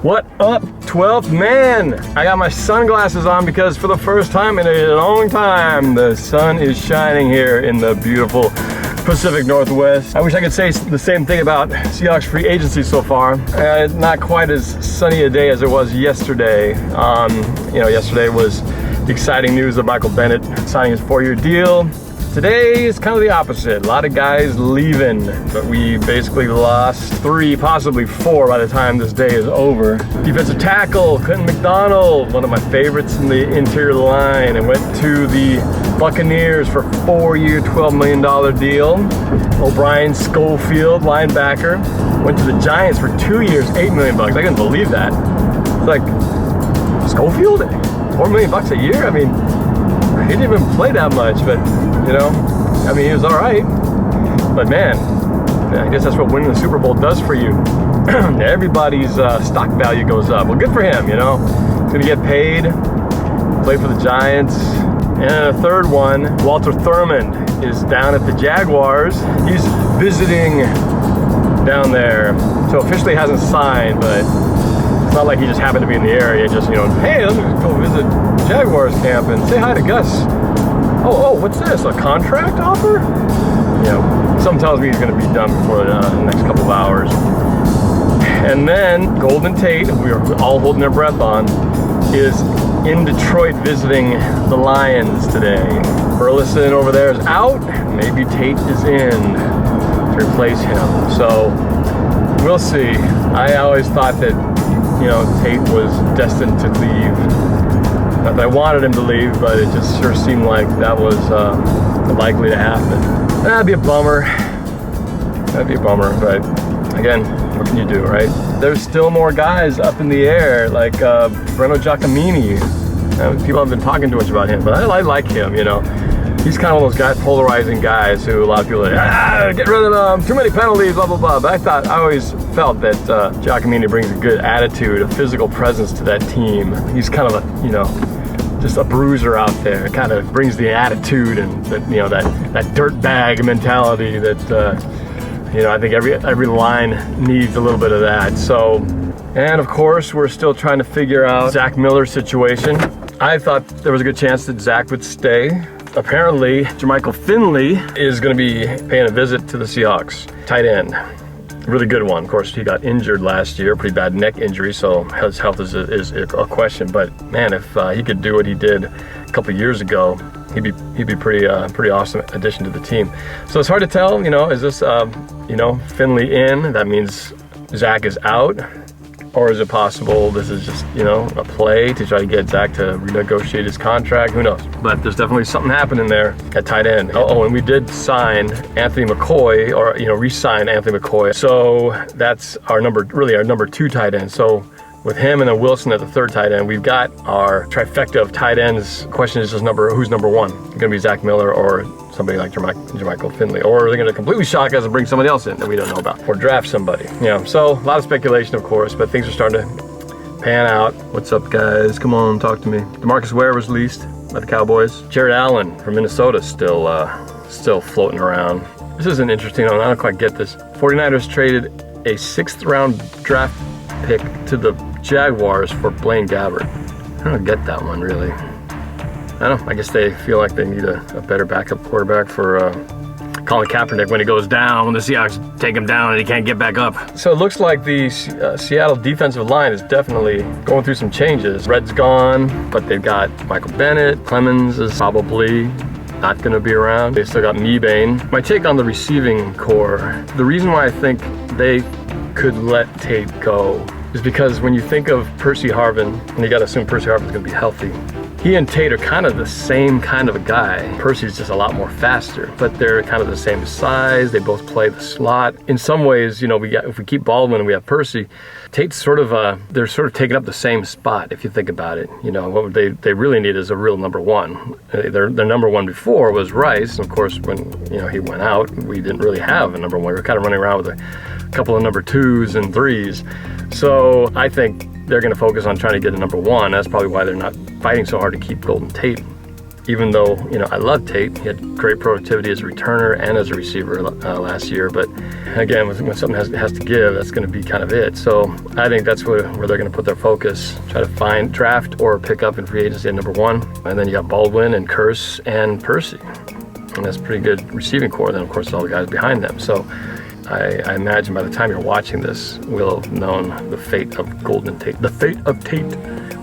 What up, 12th man? I got my sunglasses on because for the first time in a long time, the sun is shining here in the beautiful Pacific Northwest. I wish I could say the same thing about Seahawks free agency so far. Not quite as sunny a day as it was yesterday. Yesterday was the exciting news of Michael Bennett signing his 4-year deal. Today is kind of the opposite. A lot of guys leaving, but we basically lost 3, possibly 4 by the time this day is over. Defensive tackle, Clinton McDonald, one of my favorites in the interior line, and went to the Buccaneers for a 4-year, $12 million deal. OBrien Schofield, linebacker, went to the Giants for 2 years, $8 million. I couldn't believe that. It's like, Schofield, $4 million a year? I mean, he didn't even play that much, but he was all right. But man, I guess that's what winning the Super Bowl does for you. Everybody's stock value goes up. Well, good for him, He's gonna get paid, play for the Giants. And a third one, Walter Thurmond is down at the Jaguars. He's visiting down there. So officially hasn't signed, but it's not like he just happened to be in the area, just, hey, let me just go visit Jaguars camp and say hi to Gus. Oh, what's this? A contract offer? Something tells me he's going to be done before the next couple of hours. And then Golden Tate, we are all holding our breath on, is in Detroit visiting the Lions today. Burleson over there is out. Maybe Tate is in to replace him. So we'll see. I always thought that, Tate was destined to leave. Not that I wanted him to leave, but it just sure seemed like that was likely to happen. That'd be a bummer. But again, what can you do, right? There's still more guys up in the air, like Breno Giacomini. People haven't been talking too much about him, but I like him, He's kind of one of those guys, polarizing guys who a lot of people are like, get rid of them, too many penalties, blah, blah, blah. But I always felt that Giacomini brings a good attitude, a physical presence to that team. He's kind of a, just a bruiser out there. Kind of brings the attitude and that, that dirtbag mentality that, I think every line needs a little bit of that. So, and of course, we're still trying to figure out Zach Miller's situation. I thought there was a good chance that Zach would stay. Apparently, Jermichael Finley is going to be paying a visit to the Seahawks. Tight end. Really good one. Of course, he got injured last year, pretty bad neck injury, so his health is a question. But man, if he could do what he did a couple years ago, he'd be pretty awesome addition to the team. So it's hard to tell. Is this Finley in? That means Zach is out. Or is it possible this is just, a play to try to get Zach to renegotiate his contract? Who knows? But there's definitely something happening there at tight end. Oh, and we did sign Anthony McCoy, or, re-sign Anthony McCoy. So that's our number 2 tight end. So with him and then Wilson at the 3rd tight end, we've got our trifecta of tight ends. The question is just who's number 1? It's going to be Zach Miller or somebody like Jermichael Finley, or are they going to completely shock us and bring somebody else in that we don't know about, or draft somebody? So a lot of speculation, of course, but things are starting to pan out. What's up, guys? Come on, talk to me. DeMarcus Ware was released by the Cowboys. Jared Allen from Minnesota still floating around. This is an interesting one. I don't quite get this. 49ers traded a 6th round draft pick to the Jaguars for Blaine Gabbert. I don't get that one, really. I don't know. I guess they feel like they need a better backup quarterback for Colin Kaepernick when he goes down, when the Seahawks take him down and he can't get back up. So it looks like the Seattle defensive line is definitely going through some changes. Red's gone, but they've got Michael Bennett. Clemens is probably not going to be around. They still got Mebane. My take on the receiving core, the reason why I think they could let Tate go is because when you think of Percy Harvin, and you got to assume Percy Harvin's going to be healthy, he and Tate are kind of the same kind of a guy. Percy's just a lot more faster, but they're kind of the same size. They both play the slot. In some ways, if we keep Baldwin and we have Percy, Tate's they're sort of taking up the same spot if you think about it. What they really need is a real number 1. Their number 1 before was Rice. And of course, when he went out, we didn't really have a number 1. We were kind of running around with a couple of number 2s and 3s. So I think they're going to focus on trying to get a number 1. That's probably why they're not fighting so hard to keep Golden Tate. even though, you know, I love Tate. He had great productivity as a returner and as a receiver last year. But again, when something has to give, that's going to be kind of it. So I think that's where they're going to put their focus. Try to draft or pick up in free agency at number 1. And then you got Baldwin and Curse and Percy. And that's a pretty good receiving core. Then, of course, all the guys behind them. So I imagine by the time you're watching this, we'll have known the fate of Golden Tate. The fate of Tate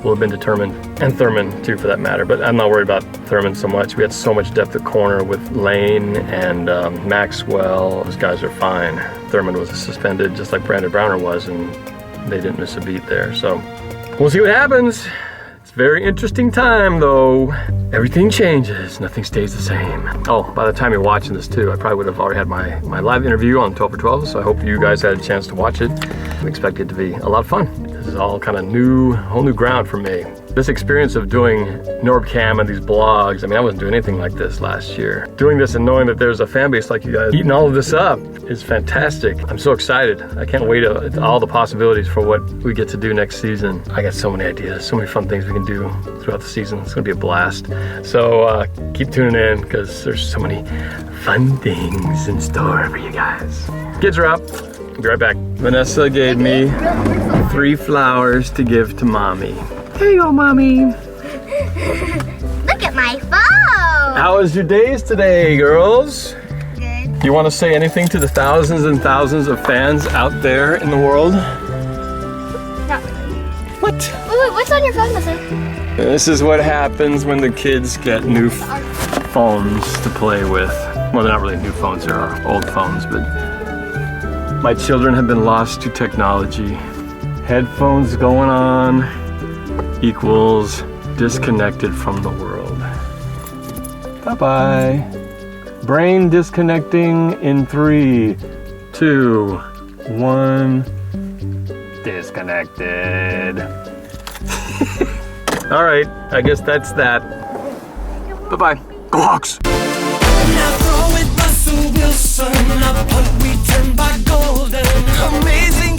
will have been determined, and Thurmond too, for that matter. But I'm not worried about Thurmond so much. We had so much depth at corner with Lane and Maxwell. Those guys are fine. Thurmond was suspended just like Brandon Browner was, and they didn't miss a beat there. So we'll see what happens. It's a very interesting time, though. Everything changes, nothing stays the same. Oh, by the time you're watching this too, I probably would have already had my live interview on 12 for 12, so I hope you guys had a chance to watch it. I expect it to be a lot of fun. This is all kind of whole new ground for me. This experience of doing Norb-Cam and these blogs, I mean, I wasn't doing anything like this last year. Doing this and knowing that there's a fan base like you guys eating all of this up is fantastic. I'm so excited. I can't wait to all the possibilities for what we get to do next season. I got so many ideas, so many fun things we can do throughout the season. It's gonna be a blast. So keep tuning in because there's so many fun things in store for you guys. Kids are up. I'll be right back. Vanessa gave me 3 flowers to give to mommy. Here you go, mommy. Look at my phone. How was your days today, girls? Good. Do you want to say anything to the thousands and thousands of fans out there in the world? Not really. What? Wait, what's on your phone, Mr.? This is what happens when the kids get new phones to play with. Well, they're not really new phones, they're our old phones, but my children have been lost to technology. Headphones going on equals disconnected from the world. Bye-bye. Brain disconnecting in 3, 2, 1. Disconnected. All right, I guess that's that. Bye-bye. Go Hawks! Now throw it, Russell Wilson. A punt returned by Golden. Amazing